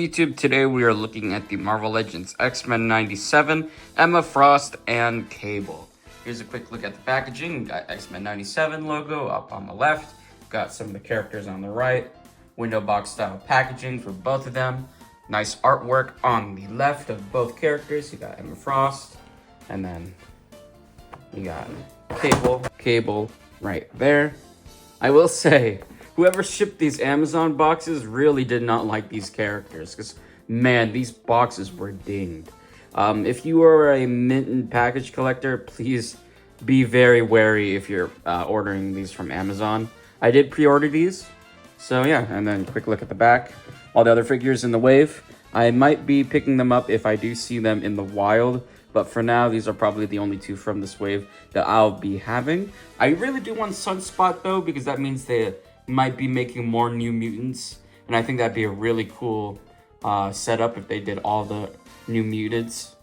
YouTube, today we are looking at the Marvel Legends X-Men 97, Emma Frost, and Cable. Here's a quick look at the packaging. We got X-Men 97 logo up on the left, got some of the characters on the right, window box style packaging for both of them. Nice artwork on the left of both characters. You got Emma Frost, and then you got Cable right there. I will say, whoever shipped these Amazon boxes really did not like these characters, because, man, these boxes were dinged. If you are a mint and package collector, please be very wary if you're ordering these from Amazon. I did pre-order these, so yeah, and then quick look at the back. All the other figures in the wave. I might be picking them up if I do see them in the wild, but for now, these are probably the only two from this wave that I'll be having. I really do want Sunspot, though, because that means they might be making more New Mutants, and I think that'd be a really cool setup if they did all the New Mutants.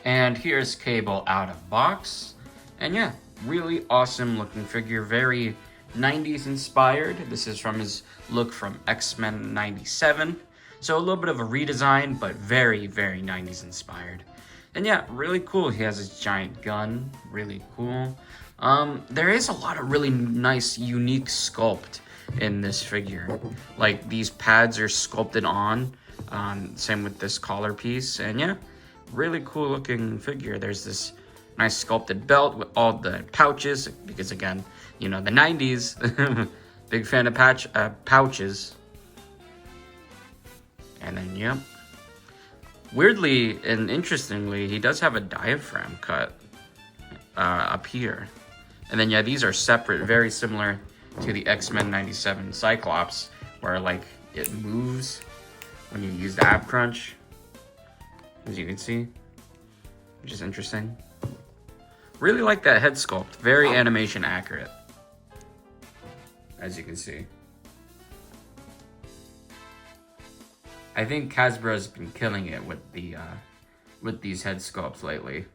And here's Cable out of box, and yeah, really awesome looking figure, very 90s inspired. This is from his look from X-Men 97, so a little bit of a redesign, but very 90s inspired. And yeah, really cool. He has his giant gun, really cool. There is a lot of really nice, unique sculpt in this figure. Like, these pads are sculpted on, same with this collar piece. And yeah, really cool looking figure. There's this nice sculpted belt with all the pouches, because again, you know, the 90s, big fan of pouches. And then, yep. Weirdly and interestingly, he does have a diaphragm cut up here. And then, yeah, these are separate, very similar to the X-Men 97 Cyclops, where, like, it moves when you use the ab crunch, as you can see, which is interesting. Really like that head sculpt, very animation accurate, as you can see. I think Hasbro's been killing it with the with these head sculpts lately.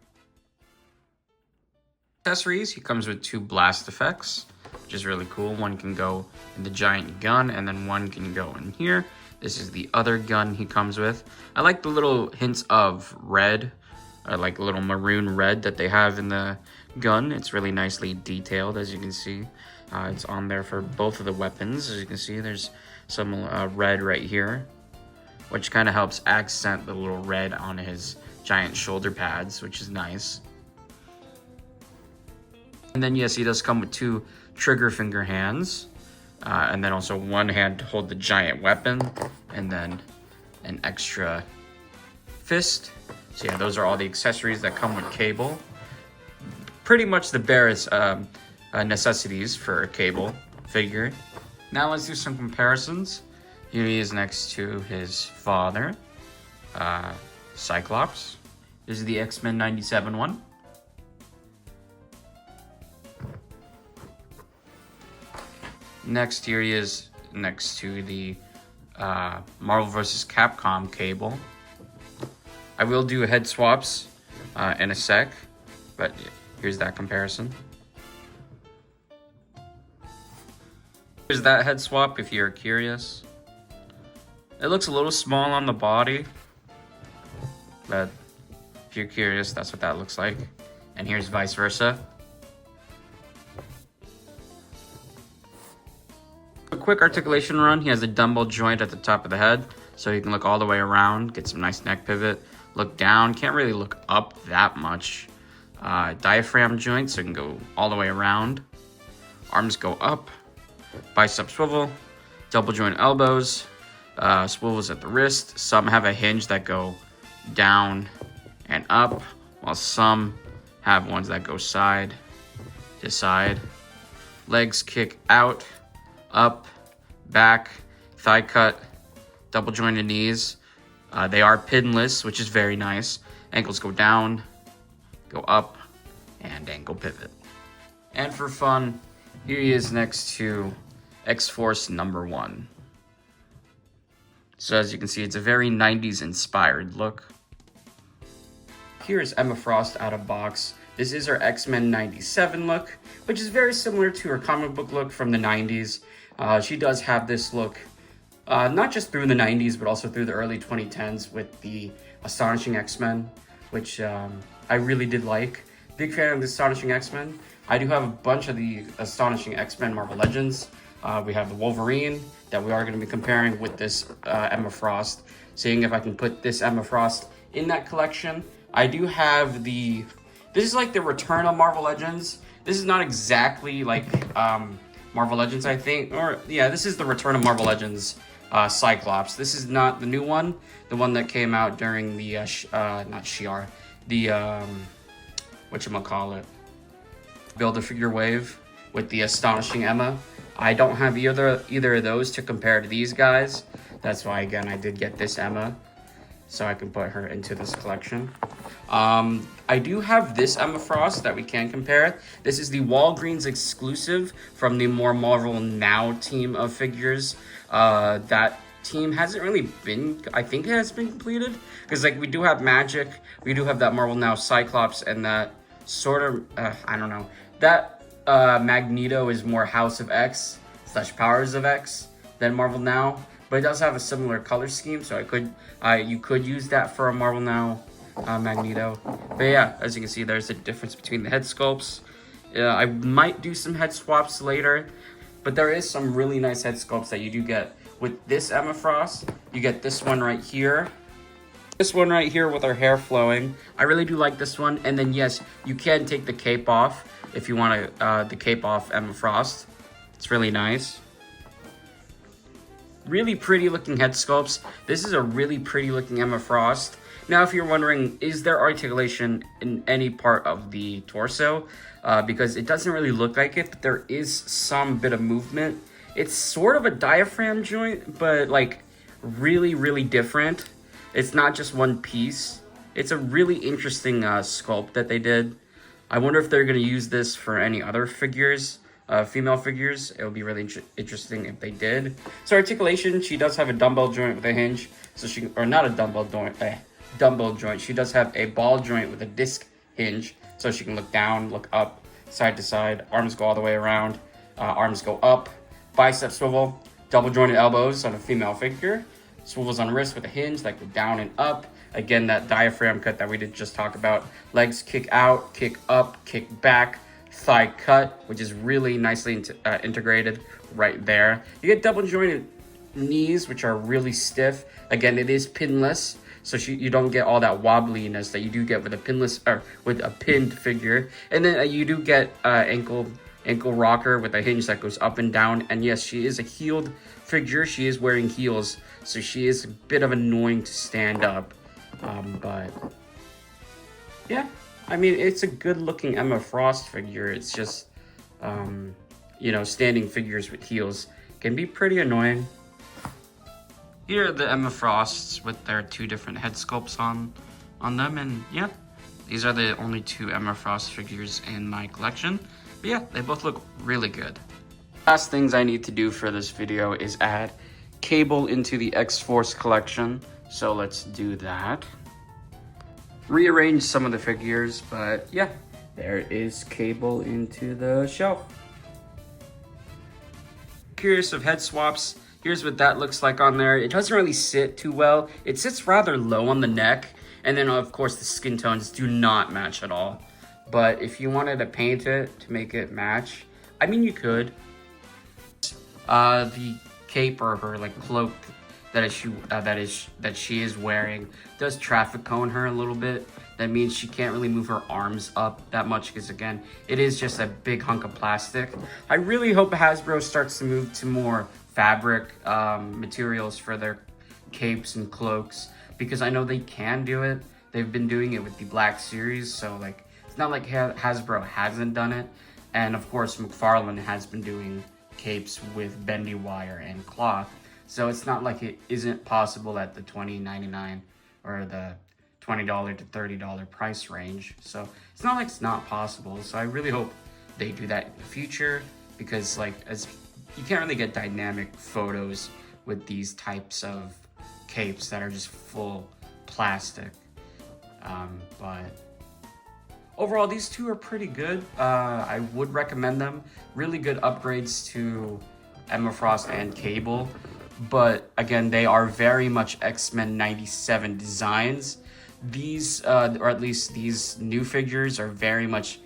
Accessories, he comes with two blast effects, which is really cool. One can go in the giant gun, and then one can go in here. This is the other gun he comes with. I like the little hints of red, like a little maroon red that they have in the gun. It's really nicely detailed, as you can see. It's on there for both of the weapons. As you can see, there's some red right here, which kind of helps accent the little red on his giant shoulder pads, which is nice. And then, yes, he does come with two trigger finger hands, and then also one hand to hold the giant weapon, and then an extra fist. So yeah, those are all the accessories that come with Cable. Pretty much the barest necessities for a Cable figure. Now let's do some comparisons. Here he is next to his father, Cyclops. This is the X-Men 97 one. Next, here he is next to the Marvel vs. Capcom Cable. I will do head swaps in a sec, but here's that comparison. Here's that head swap if you're curious. It looks a little small on the body, but if you're curious, that's what that looks like. And here's vice versa. A quick articulation run. He has a dumbbell joint at the top of the head, so you can look all the way around, get some nice neck pivot. Look down, can't really look up that much. Diaphragm joint, so you can go all the way around. Arms go up, bicep swivel, double joint elbows. Swivels at the wrist. Some have a hinge that go down and up, while some have ones that go side to side. Legs kick out, up, back, thigh cut, double jointed knees. They are pinless, which is very nice. Ankles go down, go up, and ankle pivot. And for fun, here he is next to X-Force #1. So as you can see, it's a very 90s inspired look. Here's Emma Frost out of box. This is her X-Men 97 look, which is very similar to her comic book look from the 90s. She does have this look not just through the 90s, but also through the early 2010s with the Astonishing X-Men, which I really did like. Big fan of the Astonishing X-Men. I do have a bunch of the Astonishing X-Men Marvel Legends. We have the Wolverine that we are going to be comparing with this Emma Frost, seeing if I can put this Emma Frost in that collection. I do have the... This is like the Return of Marvel Legends. This is not exactly like Marvel Legends, I think. Or, yeah, this is the Return of Marvel Legends Cyclops. This is not the new one. The one that came out during the, not Shi'ar, the, whatchamacallit, Build-A-Figure wave with the Astonishing Emma. I don't have either of those to compare to these guys. That's why, again, I did get this Emma, so I can put her into this collection. I do have this Emma Frost that we can compare. This is the Walgreens exclusive from the More Marvel Now team of figures. That team hasn't really been, I think it has been completed. Because like we do have Magic, we do have that Marvel Now Cyclops, and that sort of, I don't know. That Magneto is more House of X / Powers of X than Marvel Now. But it does have a similar color scheme, so you could use that for a Marvel Now Magneto. But yeah, as you can see, there's a difference between the head sculpts. I might do some head swaps later, but there is some really nice head sculpts that you do get with this Emma Frost. You get this one right here. This one right here with her hair flowing. I really do like this one. And then yes, you can take the cape off if you want the cape off Emma Frost. It's really nice. Really pretty looking head sculpts. This is a really pretty looking Emma Frost. Now, if you're wondering, is there articulation in any part of the torso? Because it doesn't really look like it, but there is some bit of movement. It's sort of a diaphragm joint, but like really, really different. It's not just one piece. It's a really interesting sculpt that they did. I wonder if they're going to use this for any other figures. Female figures. It would be really interesting if they did. So articulation, she does have a dumbbell joint with a hinge. So she, or not a dumbbell joint, dumbbell joint. She does have a ball joint with a disc hinge. So she can look down, look up, side to side. Arms go all the way around. Arms go up. Bicep swivel. Double jointed elbows on a female figure. Swivels on wrist with a hinge that go down and up. Again, that diaphragm cut that we did just talk about. Legs kick out, kick up, kick back. Thigh cut, which is really nicely integrated right there. You get double jointed knees, which are really stiff. Again, it is pinless, so you don't get all that wobbliness that you do get with a pinless or with a pinned figure. And then you do get ankle rocker with a hinge that goes up and down. And yes, she is a heeled figure. She is wearing heels, so she is a bit of annoying to stand up. But yeah. I mean, it's a good-looking Emma Frost figure. It's just, you know, standing figures with heels can be pretty annoying. Here are the Emma Frosts with their two different head sculpts on them. And yeah, these are the only two Emma Frost figures in my collection. But yeah, they both look really good. Last things I need to do for this video is add Cable into the X-Force collection. So let's do that. Rearrange some of the figures, but yeah, there is Cable into the shelf. Curious of head swaps. Here's what that looks like on there. It doesn't really sit too well. It sits rather low on the neck, and then of course the skin tones do not match at all. But if you wanted to paint it to make it match, I mean, you could. The cape or her like cloak that she is wearing does traffic cone her a little bit. That means she can't really move her arms up that much because again, it is just a big hunk of plastic. I really hope Hasbro starts to move to more fabric materials for their capes and cloaks, because I know they can do it. They've been doing it with the Black Series, so like it's not like Hasbro hasn't done it. And of course, McFarlane has been doing capes with bendy wire and cloth. So it's not like it isn't possible at the $20.99 or the $20 to $30 price range. So it's not like it's not possible. So I really hope they do that in the future, because like you can't really get dynamic photos with these types of capes that are just full plastic. But overall, these two are pretty good. I would recommend them. Really good upgrades to Emma Frost and Cable. but again, they are very much X-Men 97 designs. These, or at least these new figures, are very much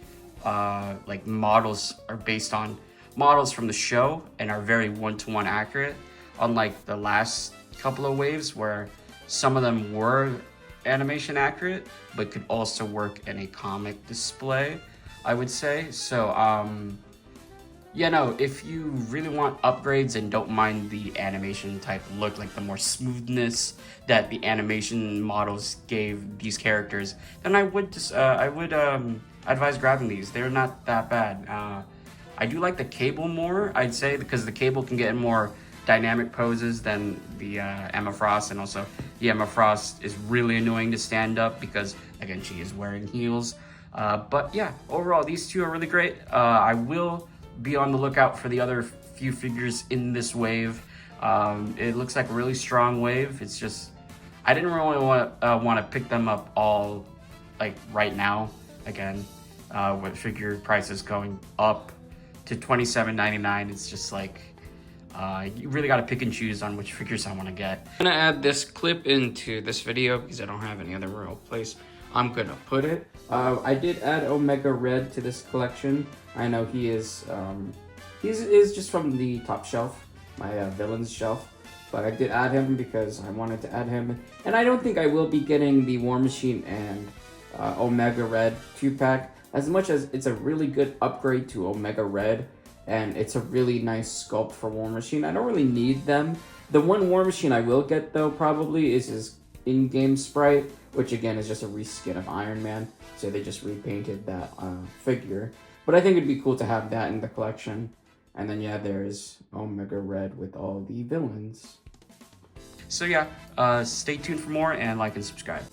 like models are based on models from the show and are very one-to-one accurate, unlike the last couple of waves where some of them were animation accurate but could also work in a comic display, I would say. So yeah, no, if you really want upgrades and don't mind the animation type look, like the more smoothness that the animation models gave these characters, then I would just advise grabbing these. They're not that bad. I do like the Cable more, I'd say, because the Cable can get in more dynamic poses than the Emma Frost, and also the Emma Frost is really annoying to stand up because, again, she is wearing heels. But yeah, overall, these two are really great. I will be on the lookout for the other few figures in this wave. It looks like a really strong wave. It's just, I didn't really want to pick them up all like right now. Again, with figure prices going up to $27.99, it's just like you really got to pick and choose on which figures I want to get. I'm gonna add this clip into this video because I don't have any other real place I'm gonna put it. I did add Omega Red to this collection. I know he is just from the top shelf, my villains shelf, but I did add him because I wanted to add him. And I don't think I will be getting the War Machine and Omega Red 2-pack, as much as it's a really good upgrade to Omega Red, and it's a really nice sculpt for War Machine. I don't really need them. The one War Machine I will get, though, probably is his in-game sprite, which again is just a reskin of Iron Man, so they just repainted that figure. But I think it'd be cool to have that in the collection. And then yeah, there's Omega Red with all the villains. So yeah, stay tuned for more and like and subscribe.